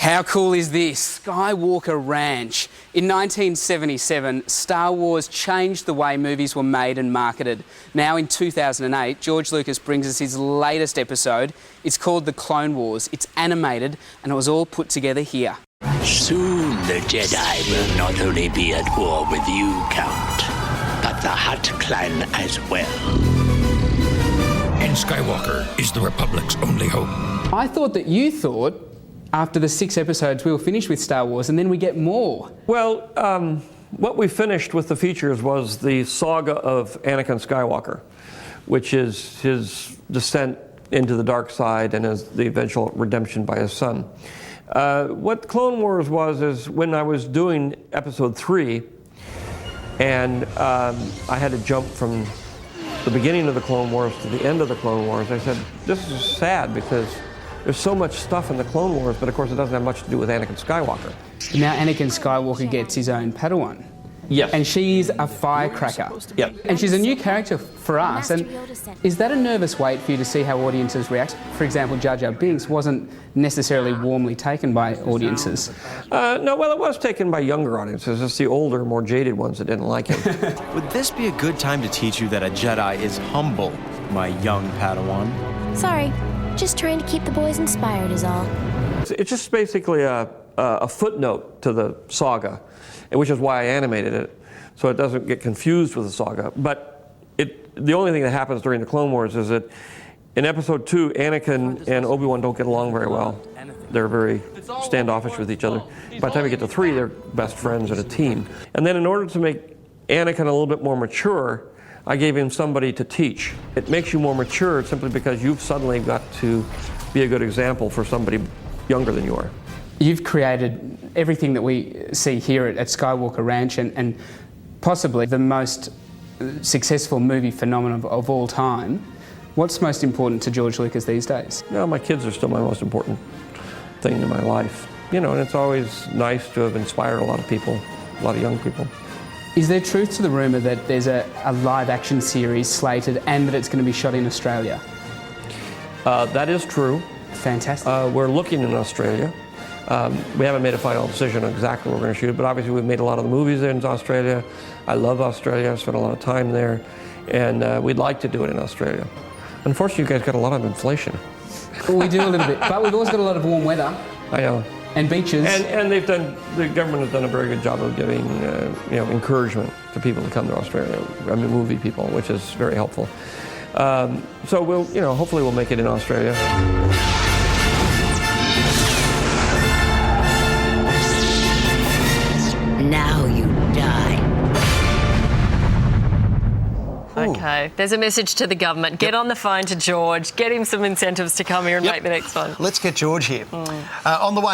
How cool is this? Skywalker Ranch. In 1977, Star Wars changed the way movies were made and marketed. Now in 2008, George Lucas brings us his latest episode. It's called The Clone Wars. It's animated and it was all put together here. Soon the Jedi will not only be at war with you, Count, but the Hutt clan as well. And Skywalker is the Republic's only hope. I thought that you thought after the 6 episodes we were finished with Star Wars and then we get more. Well, what we finished with the features was the saga of Anakin Skywalker, which is his descent into the dark side and the eventual redemption by his son. What Clone Wars is when I was doing episode 3 and I had to jump from the beginning of the Clone Wars to the end of the Clone Wars, I said, this is sad because there's so much stuff in the Clone Wars, but of course it doesn't have much to do with Anakin Skywalker. Now Anakin Skywalker gets his own Padawan. Yes. And she's a firecracker. Yep. And she's a new character for us. And is that a nervous wait for you to see how audiences react? For example, Jar Jar Binks wasn't necessarily warmly taken by audiences. No, well, it was taken by younger audiences. It's the older, more jaded ones that didn't like it. Would this be a good time to teach you that a Jedi is humble, my young Padawan? Sorry, just trying to keep the boys inspired is all. It's just basically a footnote to the saga, which is why I animated it, so it doesn't get confused with the saga. But the only thing that happens during the Clone Wars is that in Episode 2, Anakin and Obi-Wan don't get along very well. They're very standoffish with each other. By the time we get to 3, they're best friends and a team. And then in order to make Anakin a little bit more mature, I gave him somebody to teach. It makes you more mature simply because you've suddenly got to be a good example for somebody younger than you are. You've created everything that we see here at Skywalker Ranch and possibly the most successful movie phenomenon of all time. What's most important to George Lucas these days? No, my kids are still my most important thing in my life. You know, and it's always nice to have inspired a lot of people, a lot of young people. Is there truth to the rumour that there's a live-action series slated and that it's going to be shot in Australia? That is true. Fantastic. We're looking in Australia. We haven't made a final decision on exactly where we're going to shoot, but obviously we've made a lot of the movies in Australia. I love Australia. I spent a lot of time there, and we'd like to do it in Australia. Unfortunately, you guys got a lot of inflation. We do a little bit, but we've also got a lot of warm weather. I know. And beaches. And the government has done a very good job of giving encouragement to people to come to Australia. I mean, movie people, which is very helpful. So we'll, hopefully we'll make it in Australia. Now you die. Okay, there's a message to the government. Get on the phone to George, get him some incentives to come here and make the next one. Let's get George here. On the way.